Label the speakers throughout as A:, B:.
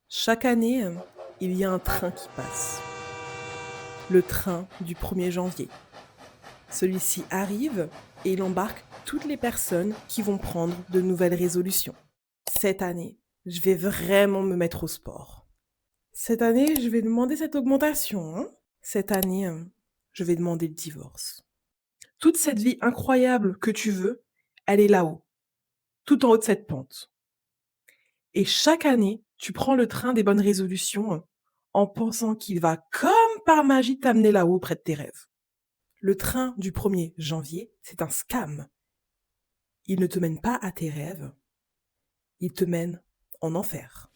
A: Chaque année, il y a un train qui passe. Le train du 1er janvier. Celui-ci arrive et il embarque toutes les personnes qui vont prendre de nouvelles résolutions. Cette année, je vais vraiment me mettre au sport. Cette année, je vais demander cette augmentation, hein. Cette année, je vais demander le divorce. Toute cette vie incroyable que tu veux, elle est là-haut, tout en haut de cette pente. Et chaque année, tu prends le train des bonnes résolutions en pensant qu'il va, comme par magie, t'amener là-haut près de tes rêves. Le train du 1er janvier, c'est un scam. Il ne te mène pas à tes rêves, il te mène en enfer.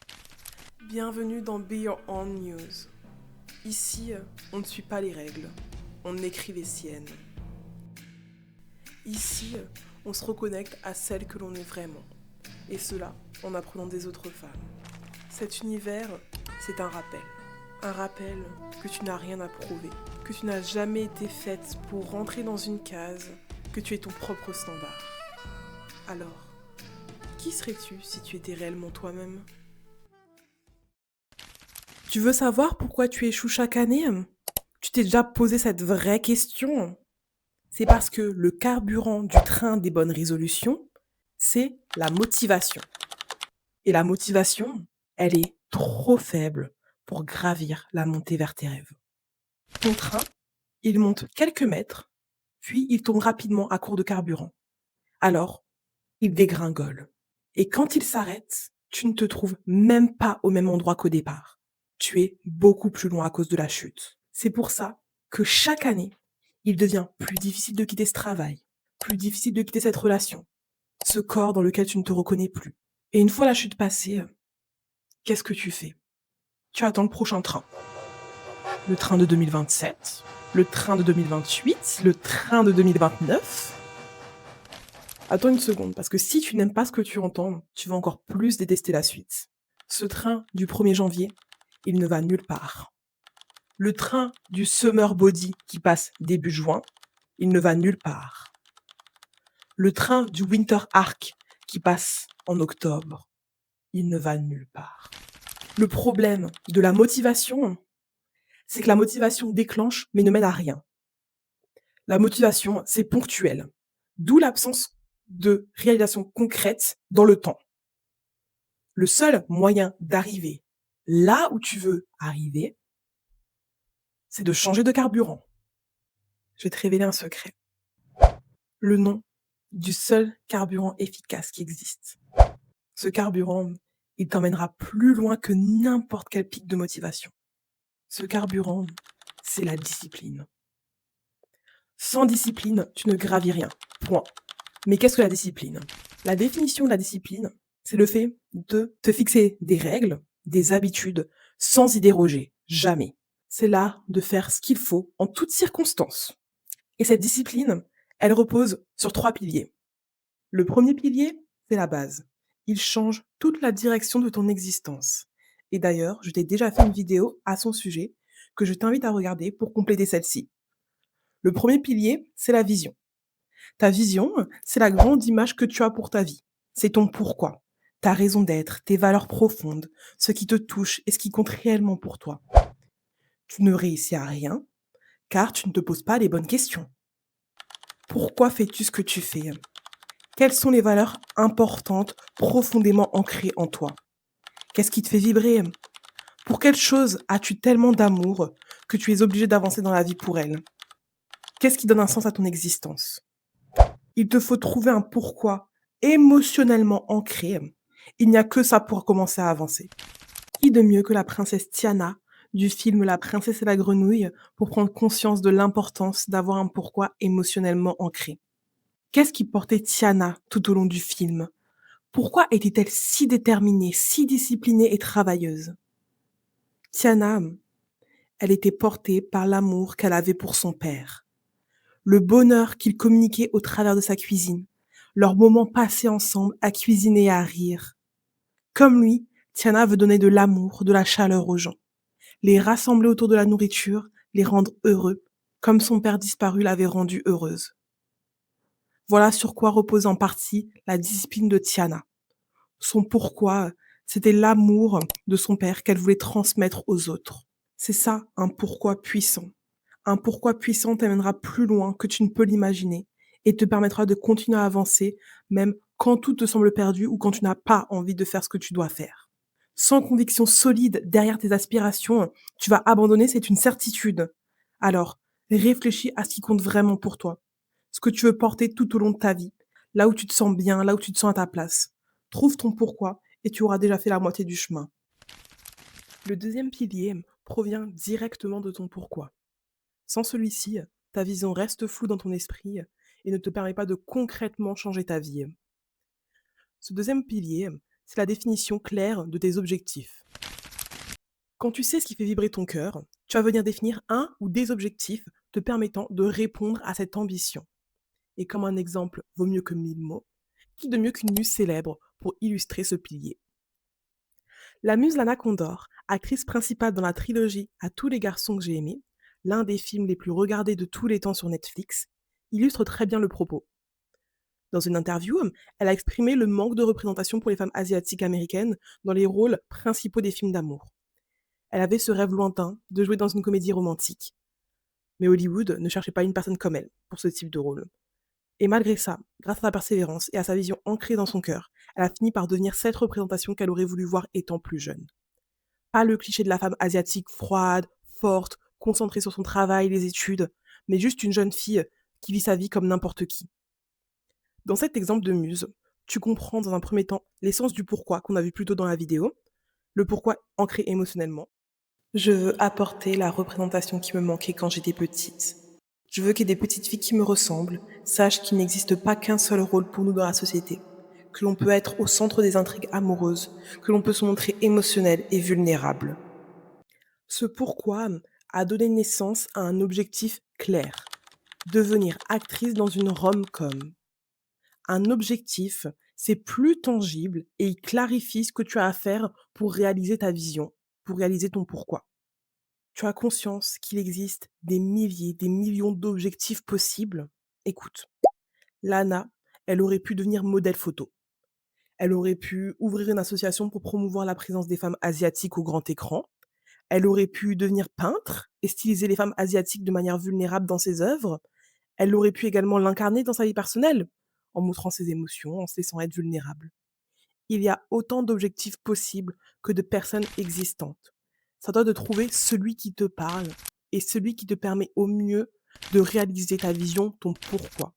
A: Bienvenue dans Be Your Own News. Ici, on ne suit pas les règles, on écrit les siennes. Ici, on se reconnecte à celle que l'on est vraiment. Et cela en apprenant des autres femmes. Cet univers, c'est un rappel. Un rappel que tu n'as rien à prouver, que tu n'as jamais été faite pour rentrer dans une case, que tu es ton propre standard. Alors, qui serais-tu si tu étais réellement toi-même ? Tu veux savoir pourquoi tu échoues chaque année ? Tu t'es déjà posé cette vraie question ? C'est parce que le carburant du train des bonnes résolutions, c'est la motivation. Et la motivation, elle est trop faible pour gravir la montée vers tes rêves. Ton train, il monte quelques mètres, puis il tombe rapidement à court de carburant. Alors, il dégringole. Et quand il s'arrête, tu ne te trouves même pas au même endroit qu'au départ. Tu es beaucoup plus loin à cause de la chute. C'est pour ça que chaque année, il devient plus difficile de quitter ce travail, plus difficile de quitter cette relation, ce corps dans lequel tu ne te reconnais plus. Et une fois la chute passée, qu'est-ce que tu fais ? Tu attends le prochain train. Le train de 2027, le train de 2028, le train de 2029. Attends une seconde, parce que si tu n'aimes pas ce que tu entends, tu vas encore plus détester la suite. Ce train du 1er janvier, il ne va nulle part. Le train du Summer Body qui passe début juin, il ne va nulle part. Le train du Winter Arc qui passe en octobre, il ne va nulle part. Le problème de la motivation, c'est que la motivation déclenche mais ne mène à rien. La motivation, c'est ponctuel, d'où l'absence de réalisation concrète dans le temps. Le seul moyen d'arriver là où tu veux arriver, c'est de changer de carburant. Je vais te révéler un secret. Le nom du seul carburant efficace qui existe. Ce carburant, il t'emmènera plus loin que n'importe quel pic de motivation. Ce carburant, c'est la discipline. Sans discipline, tu ne gravis rien. Point. Mais qu'est-ce que la discipline ? La définition de la discipline, c'est le fait de te fixer des règles, des habitudes, sans y déroger. Jamais. C'est l'art de faire ce qu'il faut en toutes circonstances. Et cette discipline, elle repose sur 3 piliers. Le premier pilier, c'est la base. Il change toute la direction de ton existence. Et d'ailleurs, je t'ai déjà fait une vidéo à son sujet que je t'invite à regarder pour compléter celle-ci. Le premier pilier, c'est la vision. Ta vision, c'est la grande image que tu as pour ta vie. C'est ton pourquoi, ta raison d'être, tes valeurs profondes, ce qui te touche et ce qui compte réellement pour toi. Tu ne réussis à rien car tu ne te poses pas les bonnes questions. Pourquoi fais-tu ce que tu fais ? Quelles sont les valeurs importantes, profondément ancrées en toi ? Qu'est-ce qui te fait vibrer ? Pour quelle chose as-tu tellement d'amour que tu es obligé d'avancer dans la vie pour elle ? Qu'est-ce qui donne un sens à ton existence ? Il te faut trouver un pourquoi émotionnellement ancré. Il n'y a que ça pour commencer à avancer. Qui de mieux que la princesse Tiana du film La princesse et la grenouille pour prendre conscience de l'importance d'avoir un pourquoi émotionnellement ancré ? Qu'est-ce qui portait Tiana tout au long du film ? Pourquoi était-elle si déterminée, si disciplinée et travailleuse ? Tiana, elle était portée par l'amour qu'elle avait pour son père, le bonheur qu'il communiquait au travers de sa cuisine, leurs moments passés ensemble à cuisiner et à rire. Comme lui, Tiana veut donner de l'amour, de la chaleur aux gens, les rassembler autour de la nourriture, les rendre heureux, comme son père disparu l'avait rendue heureuse. Voilà sur quoi repose en partie la discipline de Tiana. Son pourquoi, C'était l'amour de son père qu'elle voulait transmettre aux autres. C'est ça, un pourquoi puissant. Un pourquoi puissant t'amènera plus loin que tu ne peux l'imaginer et te permettra de continuer à avancer, même quand tout te semble perdu ou quand tu n'as pas envie de faire ce que tu dois faire. Sans conviction solide derrière tes aspirations, tu vas abandonner, c'est une certitude. Alors, réfléchis à ce qui compte vraiment pour toi, ce que tu veux porter tout au long de ta vie, là où tu te sens bien, là où tu te sens à ta place. Trouve ton pourquoi et tu auras déjà fait la moitié du chemin. Le deuxième pilier provient directement de ton pourquoi. Sans celui-ci, ta vision reste floue dans ton esprit et ne te permet pas de concrètement changer ta vie. Ce deuxième pilier, c'est la définition claire de tes objectifs. Quand tu sais ce qui fait vibrer ton cœur, tu vas venir définir un ou des objectifs te permettant de répondre à cette ambition. Et comme un exemple vaut mieux que 1000 mots, qui de mieux qu'une muse célèbre pour illustrer ce pilier? La muse Lana Condor, actrice principale dans la trilogie À tous les garçons que j'ai aimés, l'un des films les plus regardés de tous les temps sur Netflix, illustre très bien le propos. Dans une interview, elle a exprimé le manque de représentation pour les femmes asiatiques américaines dans les rôles principaux des films d'amour. Elle avait ce rêve lointain de jouer dans une comédie romantique. Mais Hollywood ne cherchait pas une personne comme elle pour ce type de rôle. Et malgré ça, grâce à sa persévérance et à sa vision ancrée dans son cœur, elle a fini par devenir cette représentation qu'elle aurait voulu voir étant plus jeune. Pas le cliché de la femme asiatique froide, forte, concentrée sur son travail, les études, mais juste une jeune fille qui vit sa vie comme n'importe qui. Dans cet exemple de muse, tu comprends dans un premier temps l'essence du pourquoi qu'on a vu plus tôt dans la vidéo, le pourquoi ancré émotionnellement. Je veux apporter la représentation qui me manquait quand j'étais petite. Je veux que des petites filles qui me ressemblent sachent qu'il n'existe pas qu'un seul rôle pour nous dans la société, que l'on peut être au centre des intrigues amoureuses, que l'on peut se montrer émotionnel et vulnérable. Ce pourquoi a donné naissance à un objectif clair, devenir actrice dans une rom-com. Un objectif, c'est plus tangible et il clarifie ce que tu as à faire pour réaliser ta vision, pour réaliser ton pourquoi. Tu as conscience qu'il existe des milliers, des millions d'objectifs possibles? Écoute, Lana, elle aurait pu devenir modèle photo. Elle aurait pu ouvrir une association pour promouvoir la présence des femmes asiatiques au grand écran. Elle aurait pu devenir peintre et styliser les femmes asiatiques de manière vulnérable dans ses œuvres. Elle aurait pu également l'incarner dans sa vie personnelle, en montrant ses émotions, en se laissant être vulnérable. Il y a autant d'objectifs possibles que de personnes existantes. Ça doit de trouver celui qui te parle et celui qui te permet au mieux de réaliser ta vision, ton pourquoi.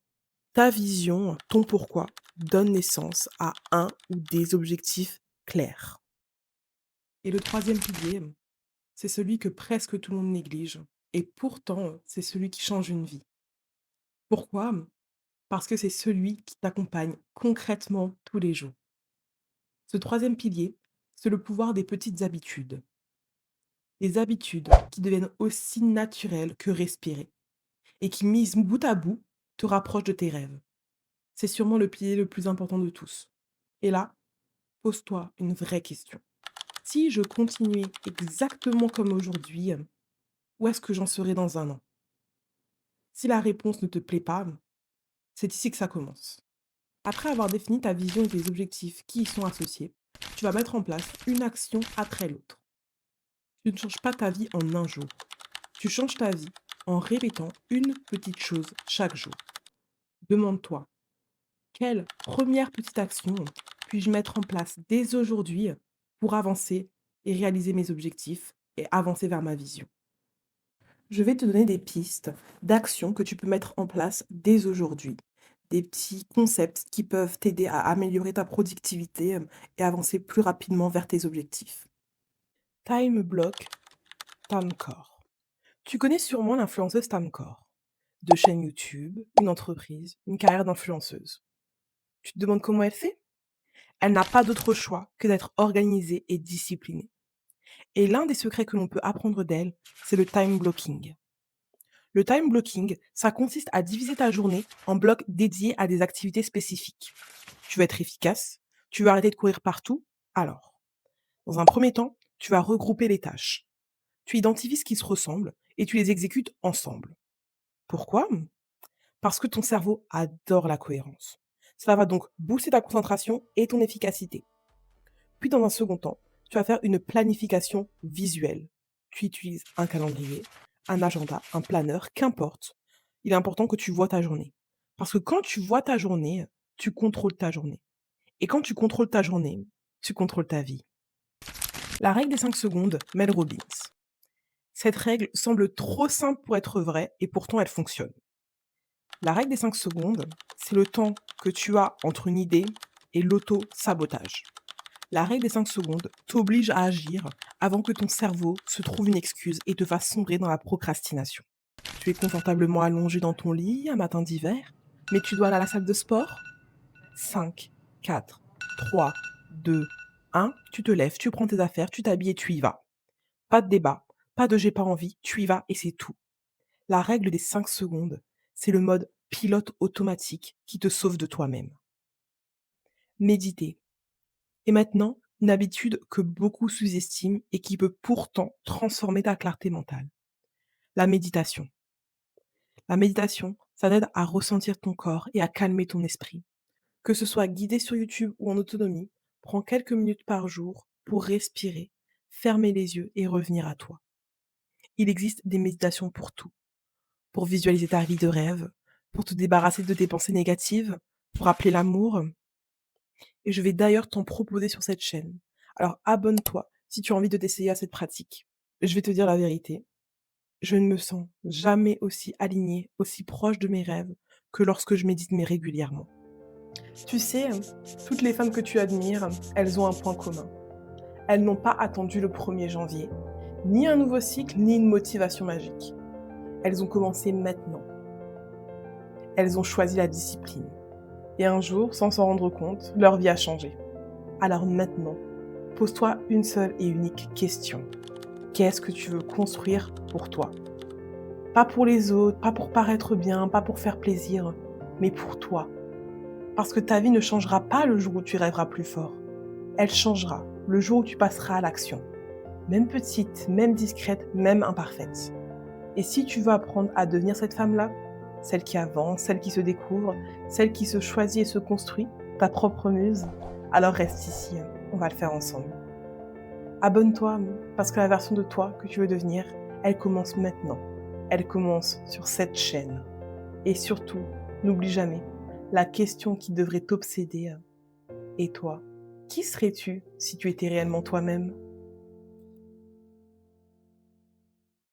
A: Ta vision, ton pourquoi, donne naissance à un ou des objectifs clairs. Et le troisième pilier, c'est celui que presque tout le monde néglige. Et pourtant, c'est celui qui change une vie. Pourquoi? Parce que c'est celui qui t'accompagne concrètement tous les jours. Ce troisième pilier, c'est le pouvoir des petites habitudes. Des habitudes qui deviennent aussi naturelles que respirer et qui, mises bout à bout, te rapprochent de tes rêves. C'est sûrement le pilier le plus important de tous. Et là, pose-toi une vraie question. Si je continuais exactement comme aujourd'hui, où est-ce que j'en serais dans un an? Si la réponse ne te plaît pas, c'est ici que ça commence. Après avoir défini ta vision et tes objectifs qui y sont associés, tu vas mettre en place une action après l'autre. Tu ne changes pas ta vie en un jour. Tu changes ta vie en répétant une petite chose chaque jour. Demande-toi, quelle première petite action puis-je mettre en place dès aujourd'hui pour avancer et réaliser mes objectifs et avancer vers ma vision? Je vais te donner des pistes d'actions que tu peux mettre en place dès aujourd'hui. Des petits concepts qui peuvent t'aider à améliorer ta productivité et avancer plus rapidement vers tes objectifs. Time block, Tamcore. Tu connais sûrement l'influenceuse Tamcore. Deux chaînes YouTube, une entreprise, une carrière d'influenceuse. Tu te demandes comment elle fait? Elle n'a pas d'autre choix que d'être organisée et disciplinée. Et l'un des secrets que l'on peut apprendre d'elle, c'est le time blocking. Le time blocking, ça consiste à diviser ta journée en blocs dédiés à des activités spécifiques. Tu veux être efficace, tu veux arrêter de courir partout, alors, dans un premier temps, tu vas regrouper les tâches. Tu identifies ce qui se ressemble et tu les exécutes ensemble. Pourquoi? Parce que ton cerveau adore la cohérence. Cela va donc booster ta concentration et ton efficacité. Puis dans un second temps, tu vas faire une planification visuelle. Tu utilises un calendrier, un agenda, un planeur, qu'importe. Il est important que tu vois ta journée. Parce que quand tu vois ta journée, tu contrôles ta journée. Et quand tu contrôles ta journée, tu contrôles ta vie. La règle des 5 secondes, Mel Robbins. Cette règle semble trop simple pour être vraie et pourtant elle fonctionne. La règle des 5 secondes, c'est le temps que tu as entre une idée et l'auto-sabotage. La règle des 5 secondes t'oblige à agir avant que ton cerveau se trouve une excuse et te fasse sombrer dans la procrastination. Tu es confortablement allongé dans ton lit un matin d'hiver, mais tu dois aller à la salle de sport. 5, 4, 3, 2, 1, tu te lèves, tu prends tes affaires, tu t'habilles et tu y vas. Pas de débat, pas de j'ai pas envie, tu y vas et c'est tout. La règle des 5 secondes, c'est le mode pilote automatique qui te sauve de toi-même. Méditer. Et maintenant, une habitude que beaucoup sous-estiment et qui peut pourtant transformer ta clarté mentale. La méditation. La méditation, ça t'aide à ressentir ton corps et à calmer ton esprit. Que ce soit guidé sur YouTube ou en autonomie, prends quelques minutes par jour pour respirer, fermer les yeux et revenir à toi. Il existe des méditations pour tout. Pour visualiser ta vie de rêve, pour te débarrasser de tes pensées négatives, pour appeler l'amour. Et je vais d'ailleurs t'en proposer sur cette chaîne. Alors abonne-toi si tu as envie de t'essayer à cette pratique. Je vais te dire la vérité, je ne me sens jamais aussi alignée, aussi proche de mes rêves que lorsque je médite mais régulièrement. Tu sais, toutes les femmes que tu admires, elles ont un point commun. Elles n'ont pas attendu le 1er janvier, ni un nouveau cycle, ni une motivation magique. Elles ont commencé maintenant. Elles ont choisi la discipline. Et un jour, sans s'en rendre compte, leur vie a changé. Alors maintenant, pose-toi une seule et unique question. Qu'est-ce que tu veux construire pour toi? Pas pour les autres, pas pour paraître bien, pas pour faire plaisir, mais pour toi. Parce que ta vie ne changera pas le jour où tu rêveras plus fort. Elle changera le jour où tu passeras à l'action. Même petite, même discrète, même imparfaite. Et si tu veux apprendre à devenir cette femme-là, celle qui avance, celle qui se découvre, celle qui se choisit et se construit, ta propre muse, alors reste ici, on va le faire ensemble. Abonne-toi, parce que la version de toi que tu veux devenir, elle commence maintenant. Elle commence sur cette chaîne. Et surtout, n'oublie jamais, la question qui devrait t'obséder est toi. Qui serais-tu si tu étais réellement toi-même ?